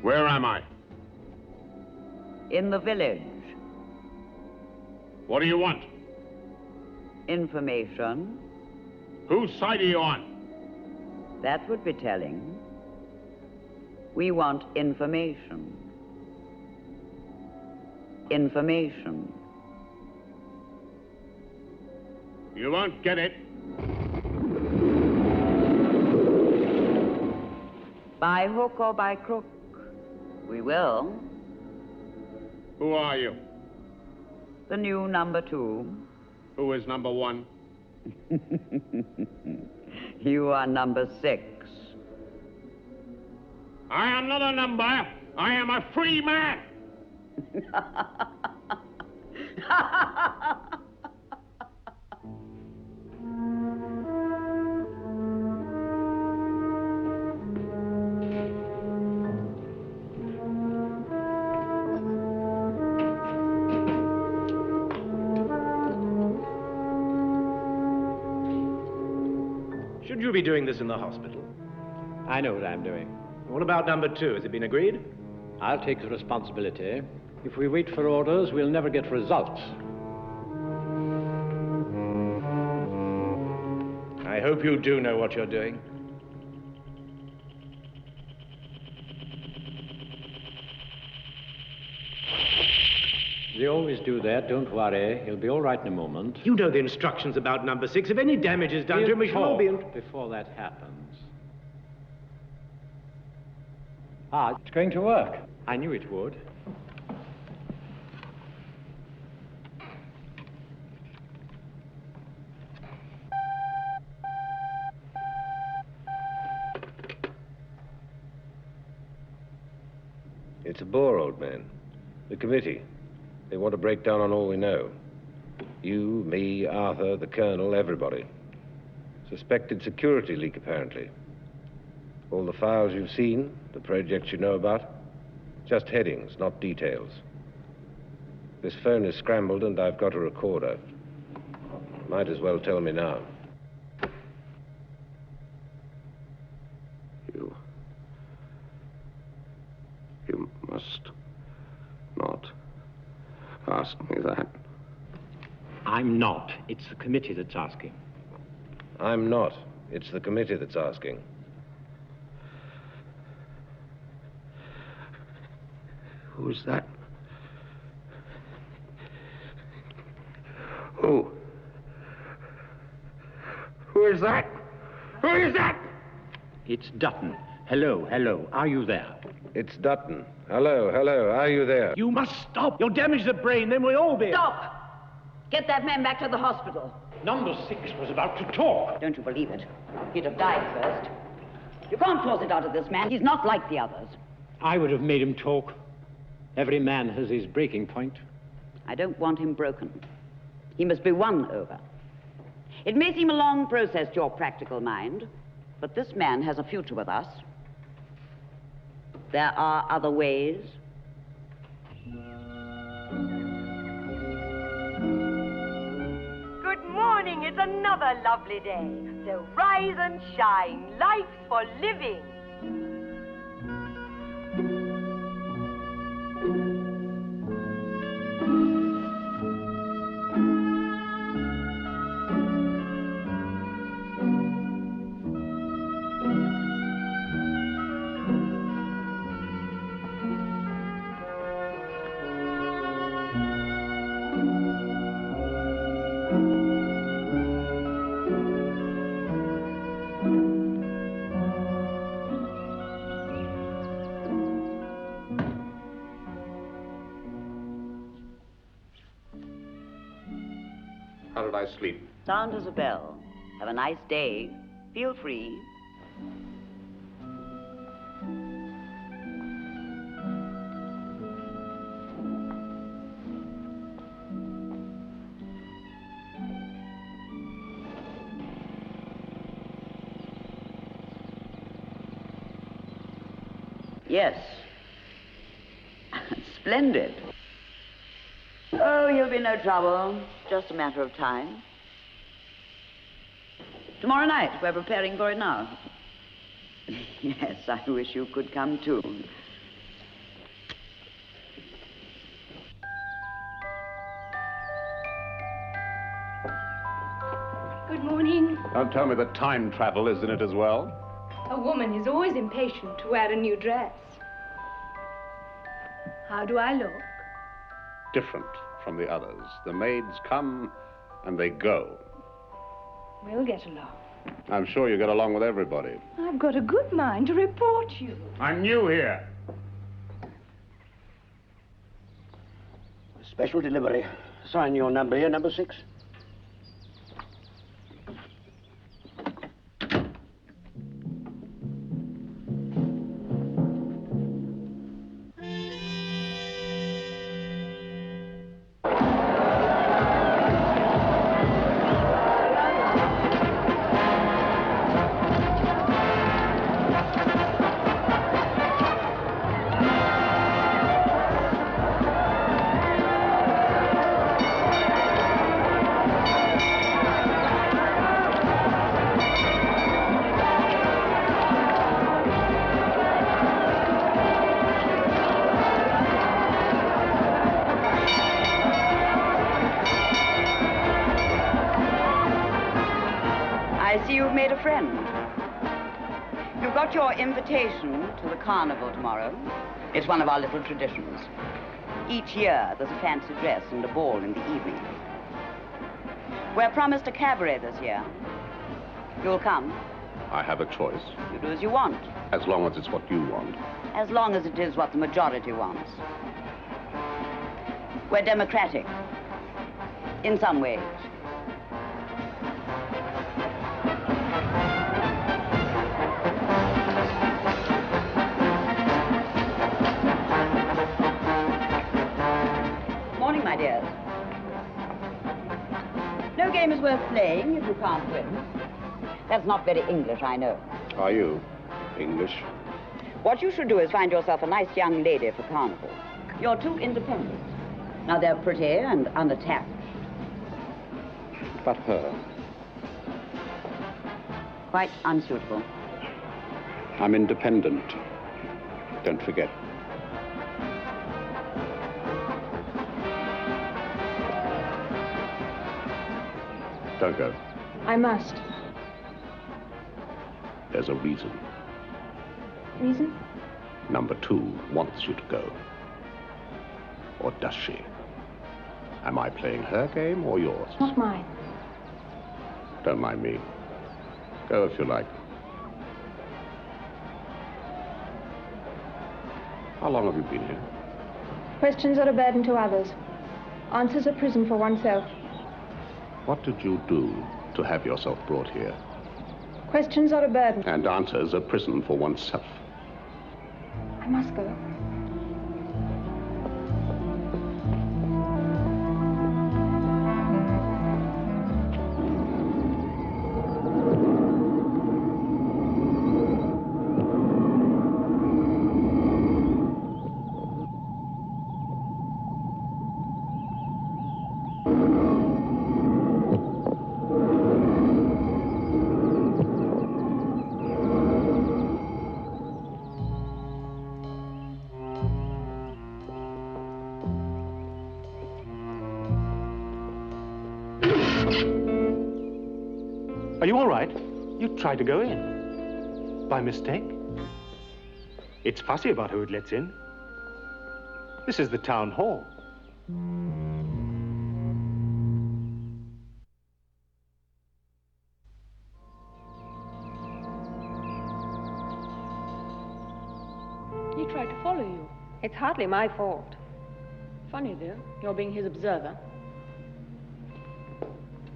Where am I? In the village. What do you want? Information. Whose side are you on? That would be telling. We want information. Information. You won't get it. By hook or by crook, we will. Who are you? The new number 2. Who is number 1? You are number 6. I am not a number. I am a free man. Should you be doing this in the hospital? I know what I'm doing. What about number 2? Has it been agreed? I'll take the responsibility. If we wait for orders, we'll never get results. I hope you do know what you're doing. They always do that, don't worry. He'll be all right in a moment. You know the instructions about number 6. If any damage is done to him, we shall all be in... Before that happens. Ah, it's going to work. I knew it would. It's a bore, old man. The committee. They want to break down on all we know. You, me, Arthur, the colonel, everybody. Suspected security leak, apparently. All the files you've seen, the projects you know about, just headings, not details. This phone is scrambled and I've got a recorder. Might as well tell me now. You must not ask me that. I'm not. It's the committee that's asking. I'm not. It's the committee that's asking. Who is that? Who? Who is that? Who is that? It's Dutton. Hello, hello. Are you there? It's Dutton. Hello, hello. Are you there? You must stop. You'll damage the brain, then we'll all be... Stop! Get that man back to the hospital. Number 6 was about to talk. Don't you believe it? He'd have died first. You can't force it out of this man. He's not like the others. I would have made him talk. Every man has his breaking point. I don't want him broken. He must be won over. It may seem a long process to your practical mind, but this man has a future with us. There are other ways. morning. It's another lovely day. So rise and shine. Life's for living. How did I sleep? Sound as a bell. Have a nice day. Feel free. Yes. Splendid. Oh, you'll be no trouble. Just a matter of time. Tomorrow night, we're preparing for it now. Yes, I wish you could come too. Good morning. Don't tell me that time travel is in it as well. A woman is always impatient to wear a new dress. How do I look? Different from the others. The maids come and they go. We'll get along. I'm sure you get along with everybody. I've got a good mind to report you. I'm new here. Special delivery. Sign your number here, number 6. I see you've made a friend. You've got your invitation to the carnival tomorrow. It's one of our little traditions. Each year, there's a fancy dress and a ball in the evening. We're promised a cabaret this year. You'll come. I have a choice, You do as you want, as long as it's what you want. as long as it is what the majority wants. We're democratic. In some ways. Morning, my dears. No game is worth playing if you can't win. That's not very English, I know. Are you English? What you should do is find yourself a nice young lady for carnival. You're too independent. Now, they're pretty and unattached. But her. Quite unsuitable. I'm independent. Don't forget. Don't go. I must. There's a reason. Reason? Number 2 wants you to go. Or does she? Am I playing her game or yours? Not mine. Don't mind me. Go if you like. How long have you been here? Questions are a burden to others. Answers a prison for oneself. What did you do to have yourself brought here? Questions are a burden. And answers a prison for oneself. I must go. Are you all right? You tried to go in. By mistake? It's fussy about who it lets in. This is the town hall. He tried to follow you. It's hardly my fault. Funny, though, you're being his observer.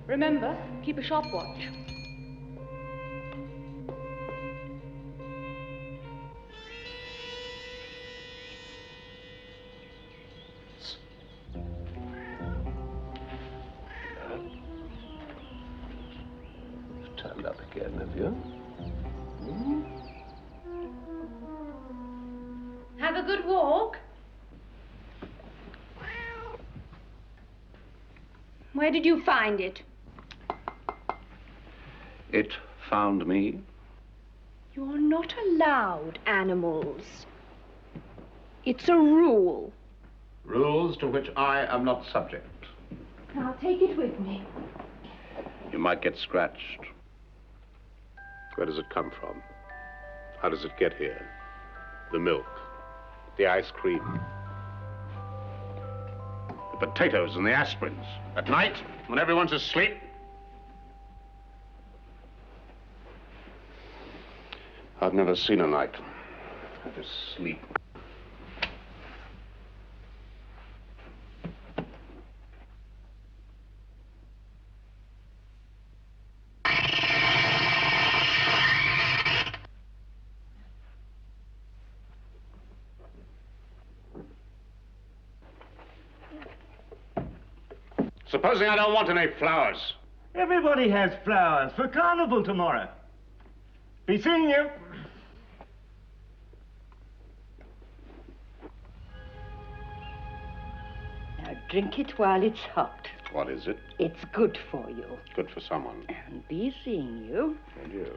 Remember, keep a sharp watch. Turned up again, have you? Have a good walk. Where did you find it? It found me. You're not allowed animals. It's a rule. Rules to which I am not subject. I'll take it with me. You might get scratched. Where does it come from? How does it get here? The milk, the ice cream, the potatoes and the aspirins. At night, when everyone's asleep. I've never seen a night. I just sleep. Supposing I don't want any flowers. Everybody has flowers for carnival tomorrow. Be seeing you. Now drink it while it's hot. What is it? It's good for you. Good for someone. And be seeing you. And you.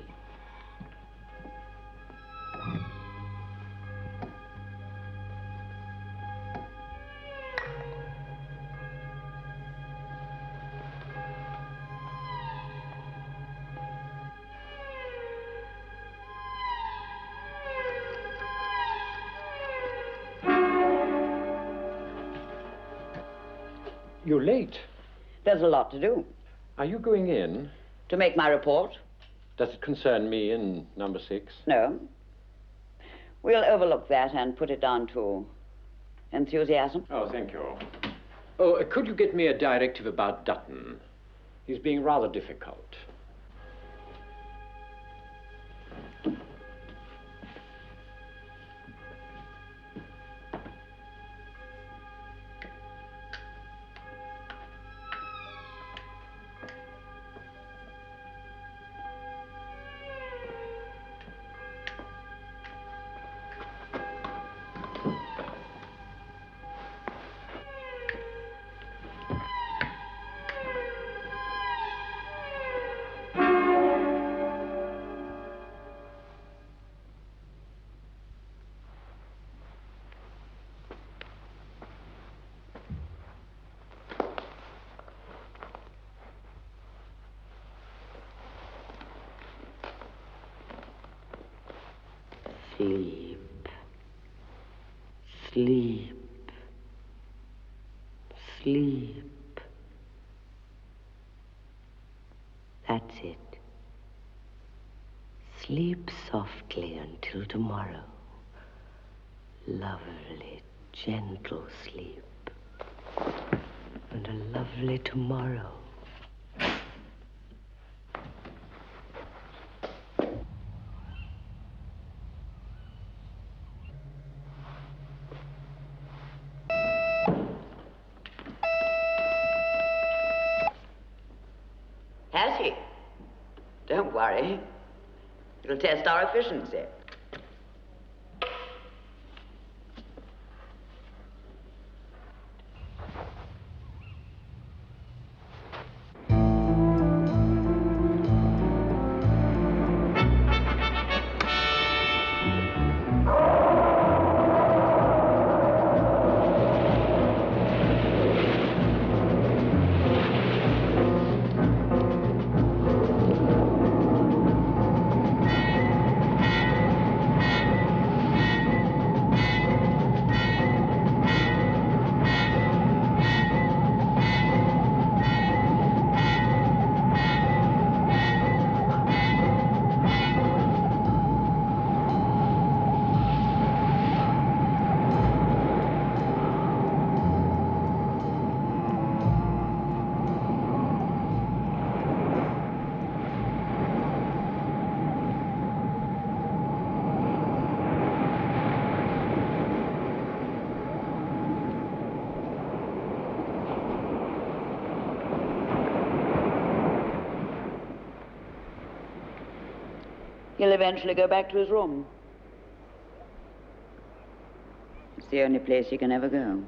You're late. There's a lot to do. Are you going in? To make my report? Does it concern me in number 6? No. We'll overlook that and put it down to enthusiasm. Oh, thank you. Oh, could you get me a directive about Dutton? He's being rather difficult. Sleep. Sleep. Sleep. That's it. Sleep softly until tomorrow. Lovely, gentle sleep. And a lovely tomorrow. Has he? Don't worry. It'll test our efficiency. He'll eventually go back to his room. It's the only place he can ever go.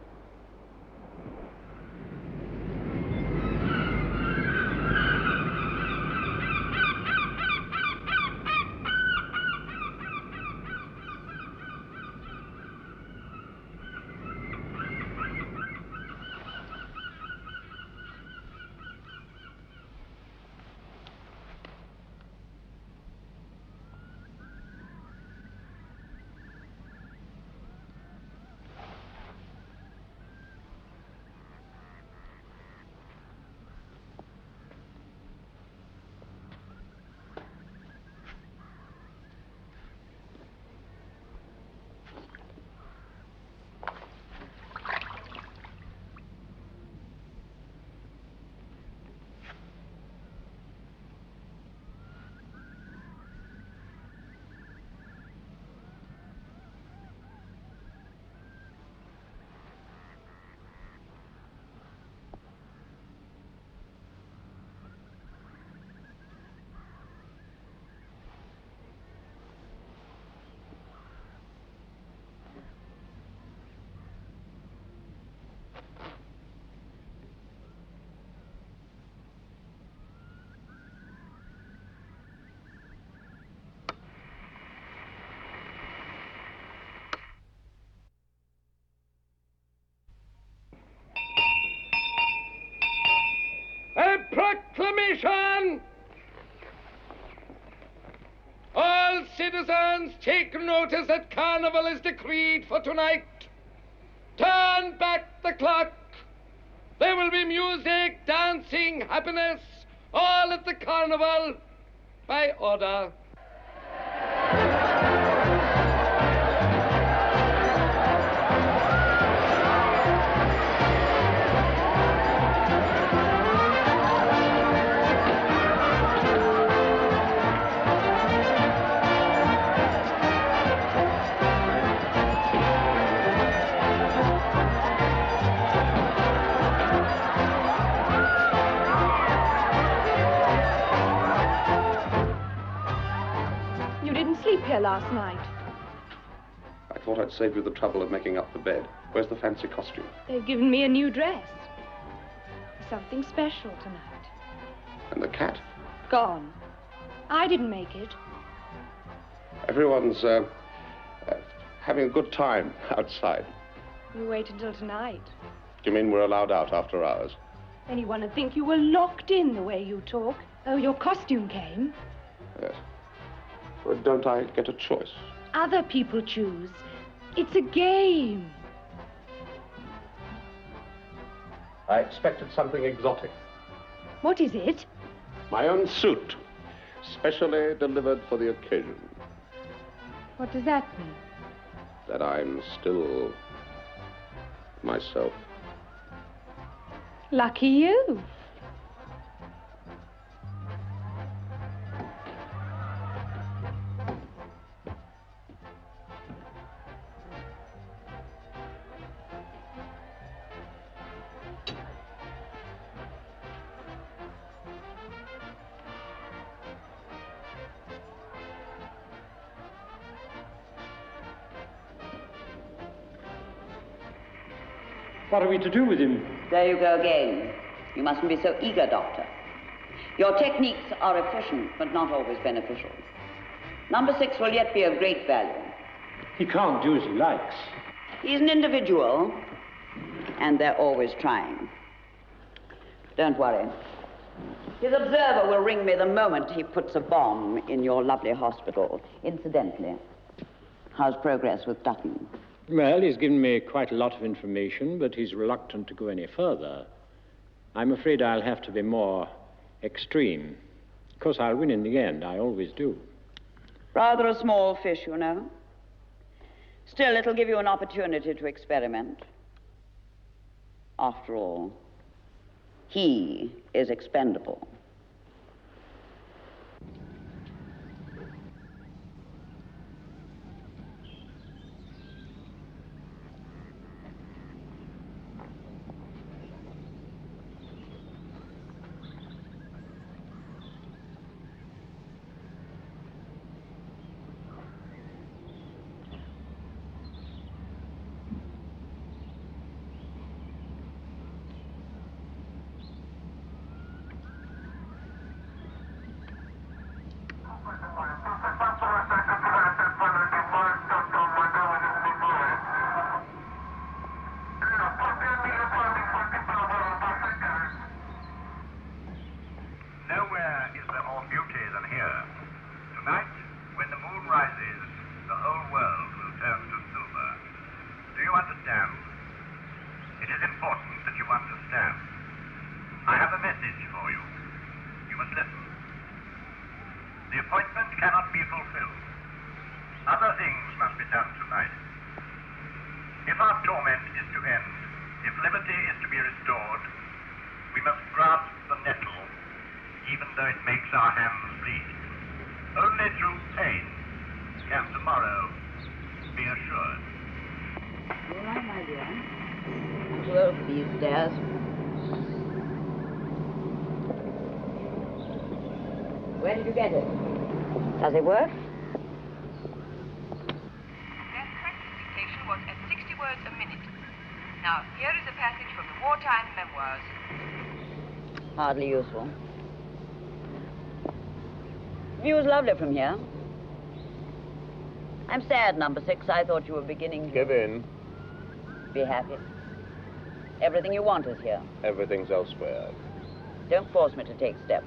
A proclamation! All citizens, take notice that carnival is decreed for tonight. Turn back the clock. There will be music, dancing, happiness, all at the carnival by order. Here last night. I thought I'd save you the trouble of making up the bed. Where's the fancy costume? They've given me a new dress. Something special tonight. And the cat? Gone. I didn't make it. Everyone's having a good time outside. You wait until tonight. Do you mean we're allowed out after hours? Anyone would think you were locked in the way you talk. Oh, your costume came. Yes. Well, don't I get a choice? Other people choose. It's a game. I expected something exotic. What is it? My own suit, specially delivered for the occasion. What does that mean? That I'm still myself. Lucky you. What are we to do with him? There you go again. You mustn't be so eager, Doctor. Your techniques are efficient, but not always beneficial. Number 6 will yet be of great value. He can't do as he likes. He's an individual, and they're always trying. Don't worry. His observer will ring me the moment he puts a bomb in your lovely hospital. Incidentally, how's progress with Dutton? Well, he's given me quite a lot of information, but he's reluctant to go any further. I'm afraid I'll have to be more extreme. Of course, I'll win in the end. I always do. Rather a small fish, you know. Still, it'll give you an opportunity to experiment. After all, he is expendable. important that you understand. I have a message for you. You must listen. The appointment cannot be fulfilled. Other things must be done tonight. If our torment is to end, if liberty is to be restored, we must grasp the nettle, even though it makes our hands bleed. Only through pain can tomorrow be assured. All right, my dear. I'm too old for these stairs. Where did you get it? Does it work? That practice dictation was at 60 words a minute. Now, here is a passage from the wartime memoirs. Hardly useful. View is lovely from here. I'm sad, number 6. I thought you were beginning to... Give in. Be happy. Everything you want is here. Everything's elsewhere. Don't force me to take steps.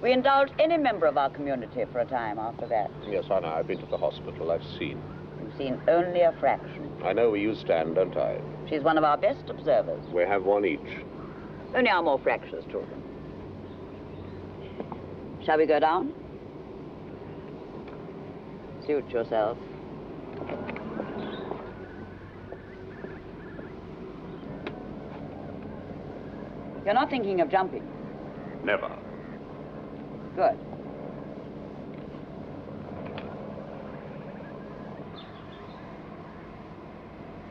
We indulge any member of our community for a time after that. Yes, I know. I've been to the hospital. I've seen. You've seen only a fraction. I know where you stand, don't I? She's one of our best observers. We have one each. Only our more fractious children. Shall we go down? Suit yourself. You're not thinking of jumping? Never. Good.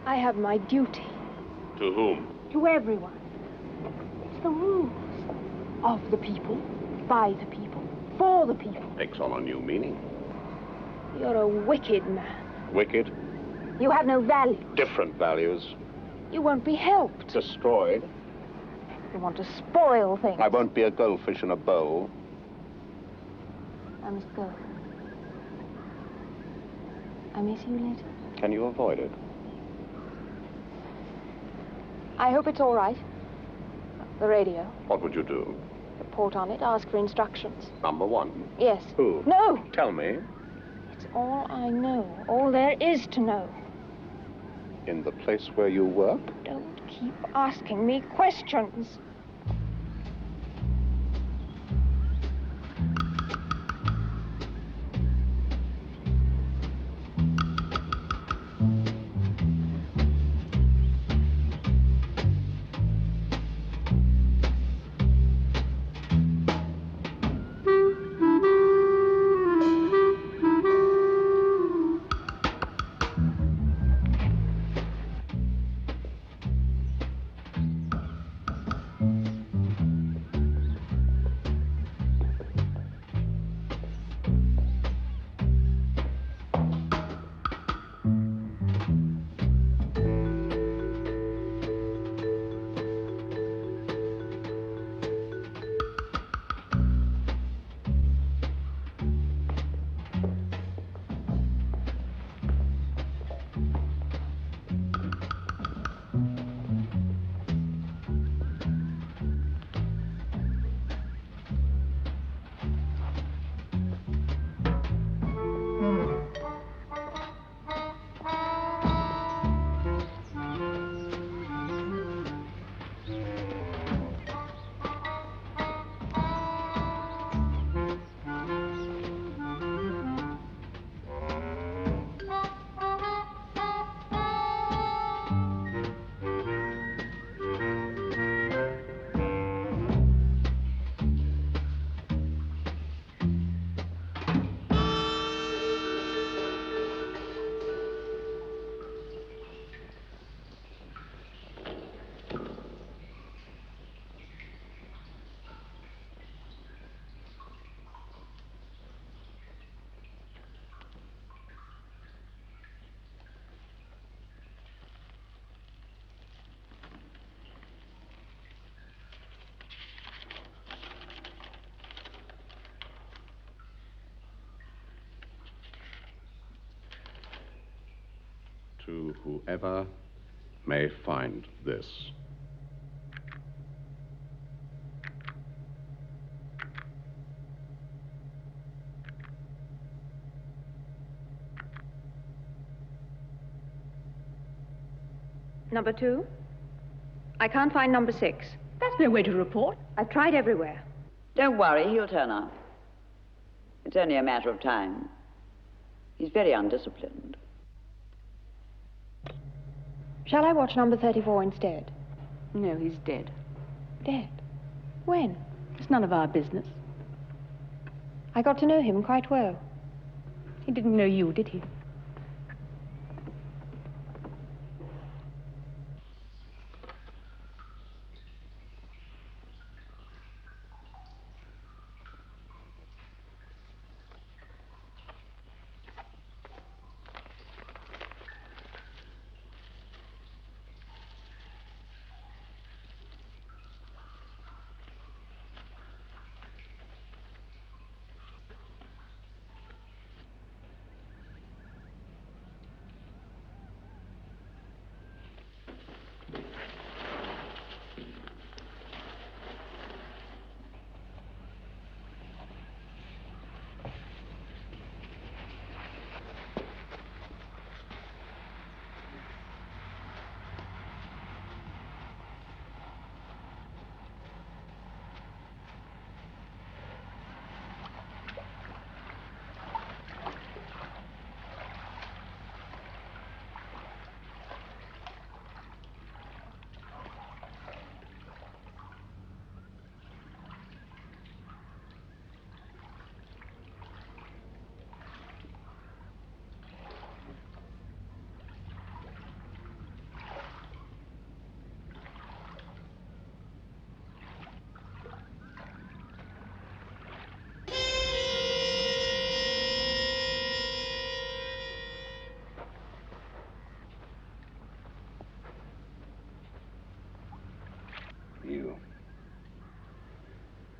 I have my duty. To whom? To everyone. It's the rules. Of the people, by the people, for the people. Takes on a new meaning. You're a wicked man. Wicked. You have no value. Different values. You won't be helped. Destroyed. You want to spoil things. I won't be a goldfish in a bowl. I must go. I may see you later. Can you avoid it? I hope it's all right. The radio. What would you do? Report on it, ask for instructions. Number 1. Yes. Who? No! Tell me. It's all I know. All there is to know. In the place where you work? Don't keep asking me questions. To whoever may find this. Number 2? I can't find number 6. That's no way to report. I've tried everywhere. Don't worry, he'll turn up. It's only a matter of time. He's very undisciplined. Shall I watch number 34 instead? No, he's dead. Dead? When? It's none of our business. I got to know him quite well. He didn't know you, did he?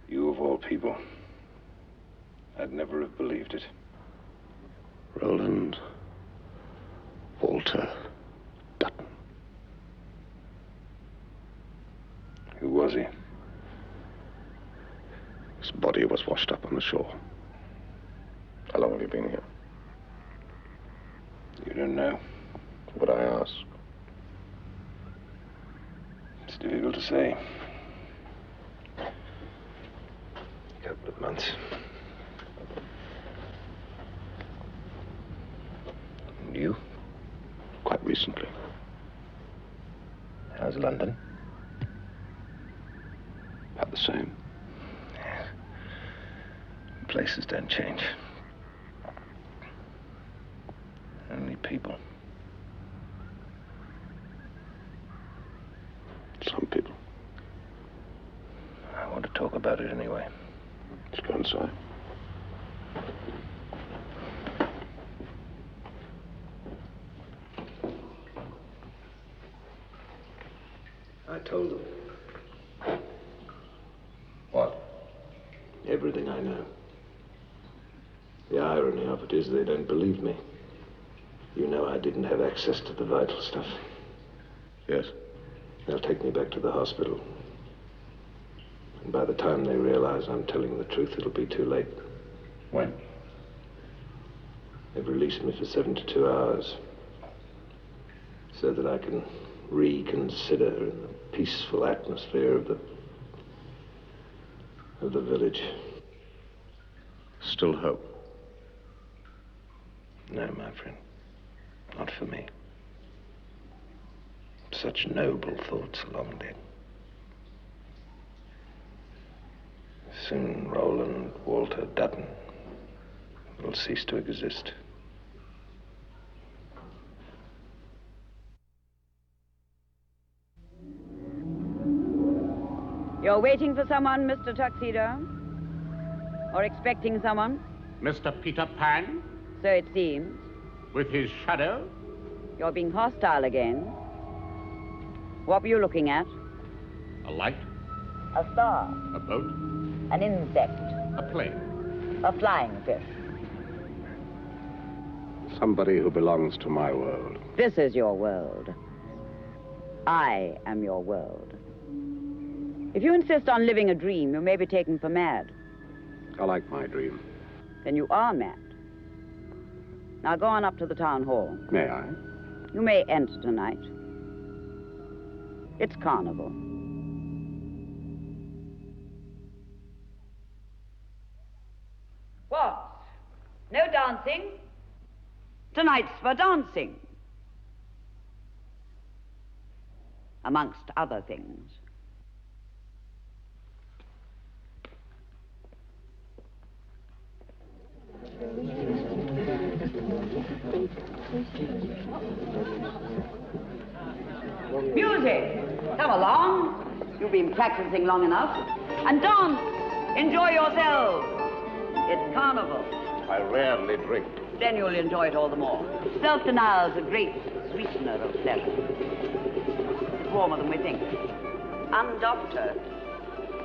You of all people. I'd never have believed it. Roland Walter Dutton. Who was he? His body was washed up on the shore. How long have you been here? You don't know. Would I ask? It's difficult to say. A couple of months. And you? Quite recently. How's London? About the same. Yeah. Places don't change. Only people. Some people. I want to talk about it anyway. Let's go inside. I told them. What? Everything I know. The irony of it is they don't believe me. You know I didn't have access to the vital stuff. Yes. They'll take me back to the hospital. And by the time they realize I'm telling the truth, it'll be too late. When? They've released me for 72 hours. So that I can reconsider in the peaceful atmosphere of the village. Still hope? No, my friend. Not for me. Such noble thoughts are long dead. Soon Roland Walter Dutton will cease to exist. You're waiting for someone, Mr. Tuxedo? Or expecting someone? Mr. Peter Pan? So it seems. With his shadow? You're being hostile again. What were you looking at? A light? A star. A boat? An insect. A plane? A flying fish. Somebody who belongs to my world. This is your world. I am your world. If you insist on living a dream, you may be taken for mad. I like my dream. Then you are mad. Now go on up to the town hall. May I? You may enter tonight. It's carnival. What? No dancing? Tonight's for dancing. Amongst other things. Music! Come along. You've been practicing long enough. And dance! Enjoy yourselves. It's carnival. I rarely drink. Then you'll enjoy it all the more. Self-denial's a great sweetener of pleasure. It's warmer than we think. Undoctored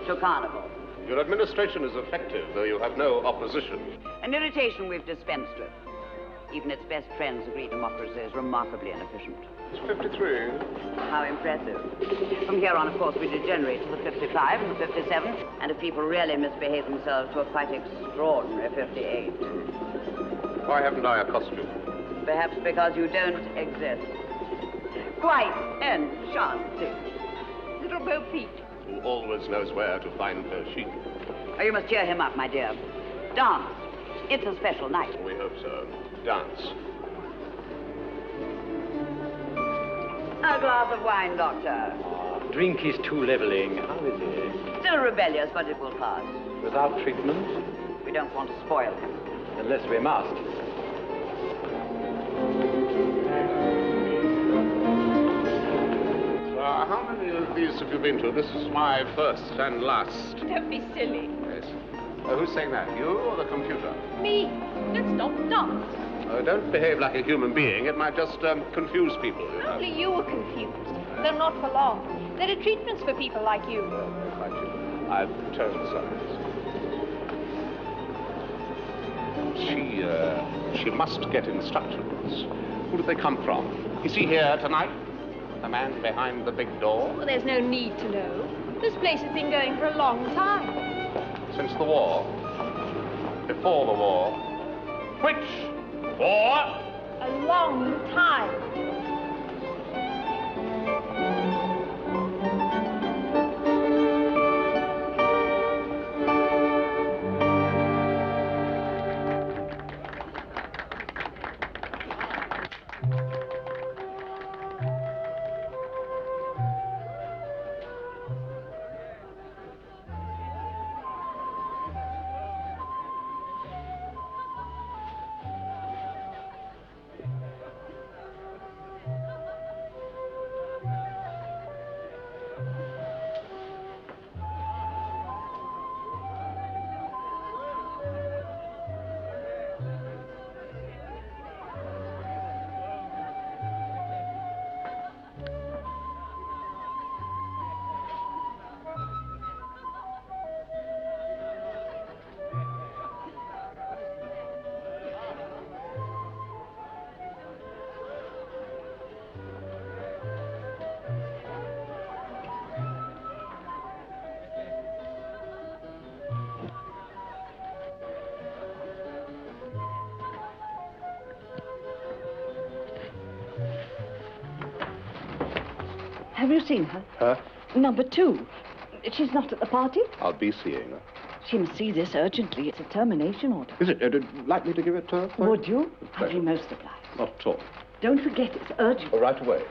to carnival. Your administration is effective, though you have no opposition. An irritation we've dispensed with. Even its best friends agree democracy is remarkably inefficient. It's 53. How impressive. From here on, of course, we degenerate to the 55 and the 57, and if people really misbehave themselves, to a quite extraordinary 58. Why haven't I a costume? Perhaps because you don't exist. Quite enchanting. Little Bo Peep. Who always knows where to find her sheep. Oh, you must cheer him up, my dear. Dance. It's a special night. We hope so. Dance. A glass of wine, Doctor. Drink is too leveling. How is he? Still rebellious, but it will pass. Without treatment? We don't want to spoil him. Unless we must. How many of these have you been to? This is my first and last. Don't be silly. Yes. Who's saying that? You or the computer? Me. Let's stop dance. Don't behave like a human being. It might just confuse people. You know? Only you were confused. Though not for long. There are treatments for people like you. I've told science. She must get instructions. Who do they come from? Is he here tonight? The man behind the big door? Well, there's no need to know. This place has been going for a long time. Since the war? Before the war? Which war? A long time. Have you seen her? Her? Number 2. She's not at the party? I'll be seeing her. She must see this urgently. It's a termination order. Is it? Like me to give it to her? Would you? I'd be most obliged. Not at all. Don't forget, it's urgent. Right away.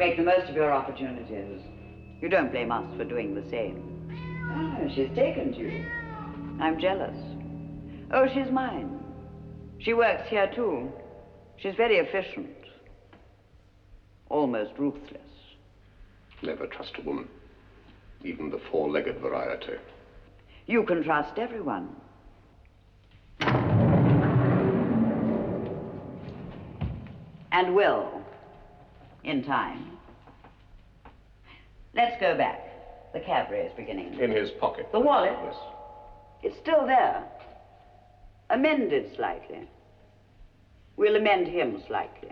make the most of your opportunities. You don't blame us for doing the same. Ah, she's taken to you. I'm jealous. Oh, she's mine. She works here, too. She's very efficient. Almost ruthless. Never trust a woman, even the four-legged variety. You can trust everyone. And will, in time. Let's go back. The cabaret is beginning. In his pocket. The wallet? Yes. It's still there. Amended slightly. We'll amend him slightly.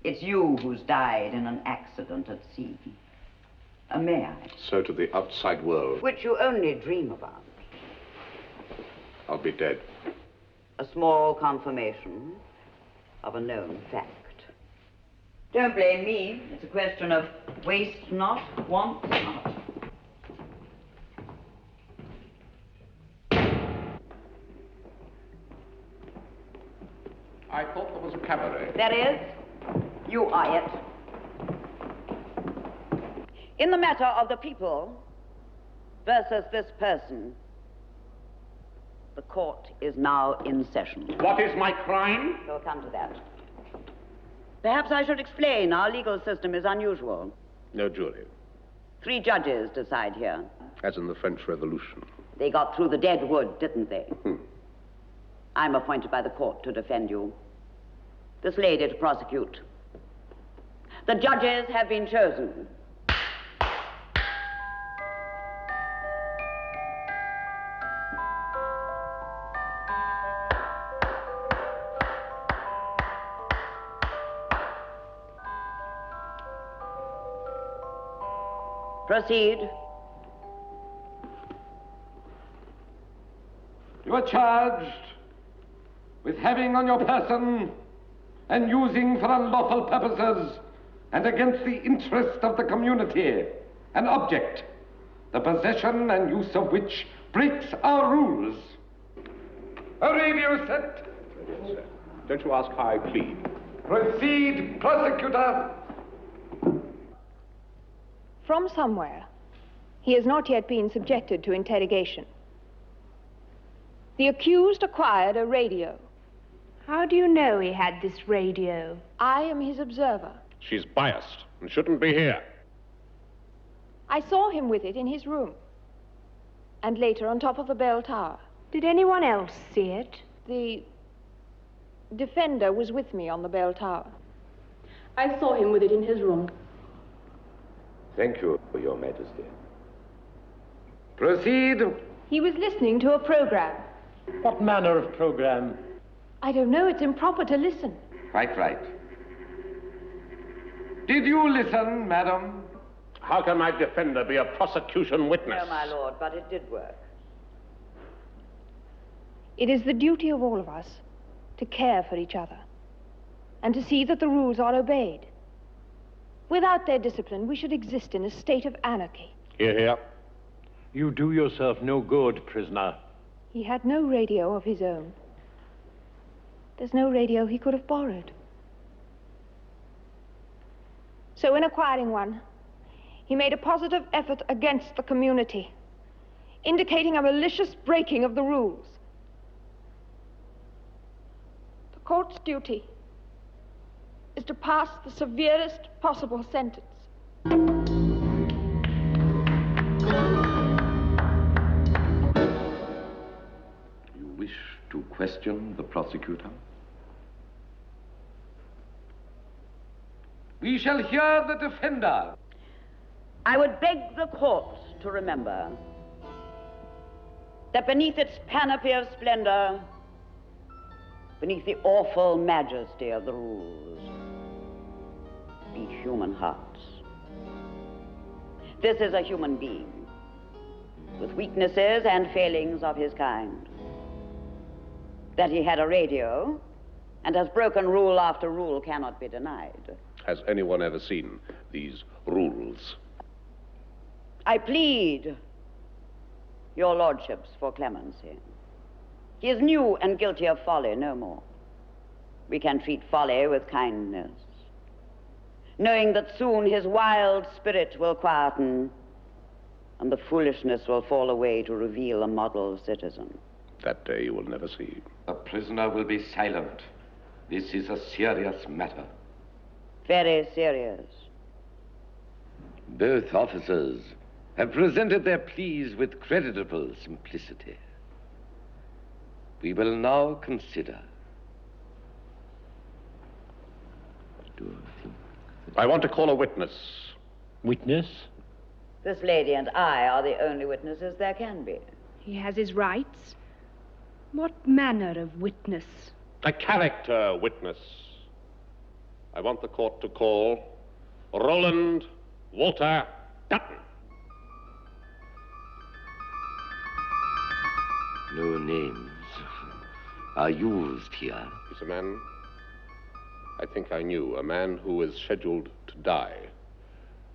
It's you who's died in an accident at sea. May I? So to the outside world, Which you only dream about. I'll be dead. A small confirmation of a known fact. Don't blame me. It's a question of waste not, want not. I thought there was a cabaret. There is. You are it. In the matter of the people versus this person, the court is now in session. What is my crime? We'll come to that. Perhaps I should explain. Our legal system is unusual. No jury, 3 judges decide here. as in the French Revolution. They got through the dead wood, didn't they? I'm appointed by the court to defend you. This lady to prosecute. The judges have been chosen. Proceed. You are charged with having on your person and using for unlawful purposes and against the interest of the community an object, the possession and use of which breaks our rules. A radio set. Yes, sir. Don't you ask how I plead. Proceed, prosecutor. From somewhere, he has not yet been subjected to interrogation. The accused acquired a radio. How do you know he had this radio? I am his observer. She's biased and shouldn't be here. I saw him with it in his room. And later on top of the bell tower. Did anyone else see it? The defender was with me on the bell tower. I saw him with it in his room. Thank you, Your Majesty. Proceed. He was listening to a program. What manner of program? I don't know, it's improper to listen. Quite right. Did you listen, madam? How can my defender be a prosecution witness? No, my lord, but it did work. It is the duty of all of us to care for each other and to see that the rules are obeyed. Without their discipline, we should exist in a state of anarchy. Hear, hear. You do yourself no good, prisoner. He had no radio of his own. There's no radio he could have borrowed. So in acquiring one, he made a positive effort against the community, indicating a malicious breaking of the rules. The court's duty is to pass the severest possible sentence. You wish to question the prosecutor? We shall hear the defender. I would beg the court to remember that beneath its panoply of splendor, beneath the awful majesty of the rules, beat human hearts. This is a human being with weaknesses and failings of his kind. That he had a radio and has broken rule after rule cannot be denied. Has anyone ever seen these rules? I plead your lordships for clemency. He is new and guilty of folly, no more. We can treat folly with kindness. knowing that soon his wild spirit will quieten and the foolishness will fall away to reveal a model citizen. That day you will never see. The prisoner will be silent. This is a serious matter. Very serious. Both officers have presented their pleas with creditable simplicity. We will now consider. I want to call a witness. Witness? This lady and I are the only witnesses there can be. He has his rights. What manner of witness? A character witness. I want the court to call Roland Walter Dutton. No names are used here. He's a man I think I knew, a man who is scheduled to die,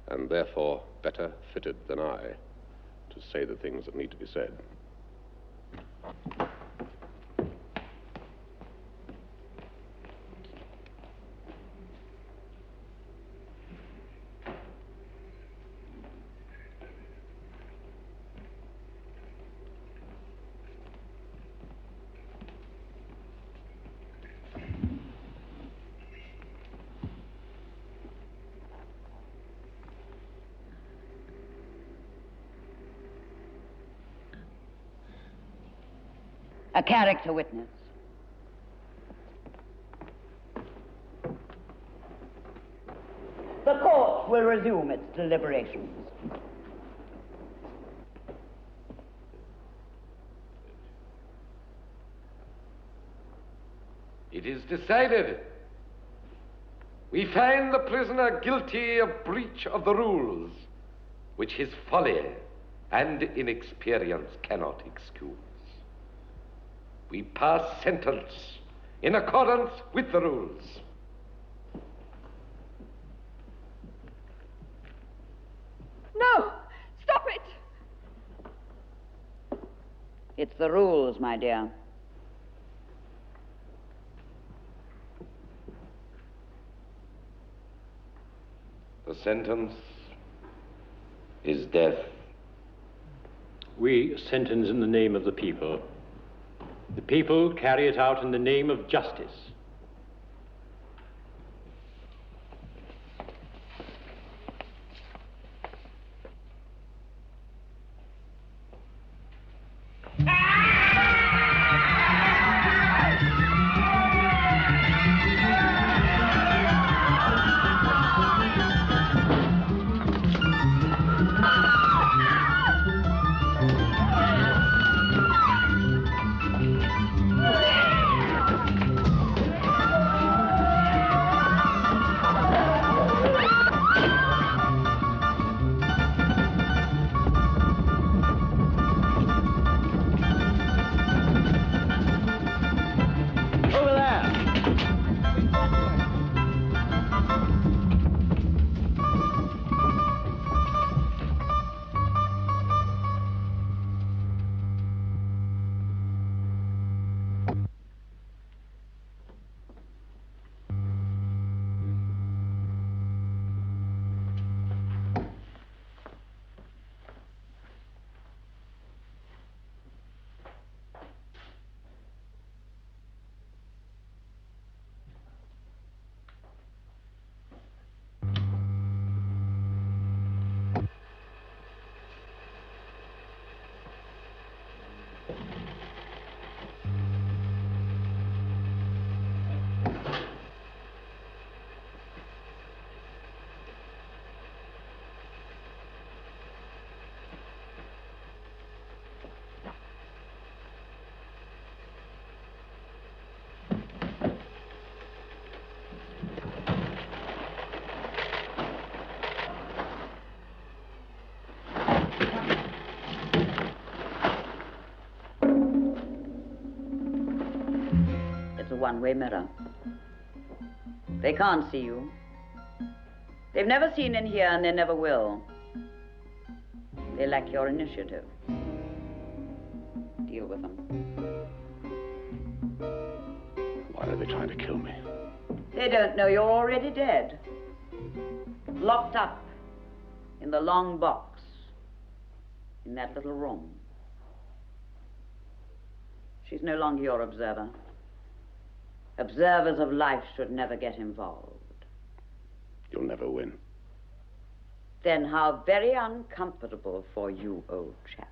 and therefore better fitted than I to say the things that need to be said. A character witness. The court will resume its deliberations. It is decided. We find the prisoner guilty of breach of the rules, which his folly and inexperience cannot excuse. We pass sentence in accordance with the rules. No! Stop it! It's the rules, my dear. The sentence is death. We sentence in the name of the people. The people carry it out in the name of justice. It's a one-way mirror. They can't see you. They've never seen in here, and they never will. They lack your initiative. Deal with them. Why are they trying to kill me? They don't know you're already dead. locked up in the long box in that little room. She's no longer your observer. Observers of life should never get involved. You'll never win. Then how very uncomfortable for you, old chap.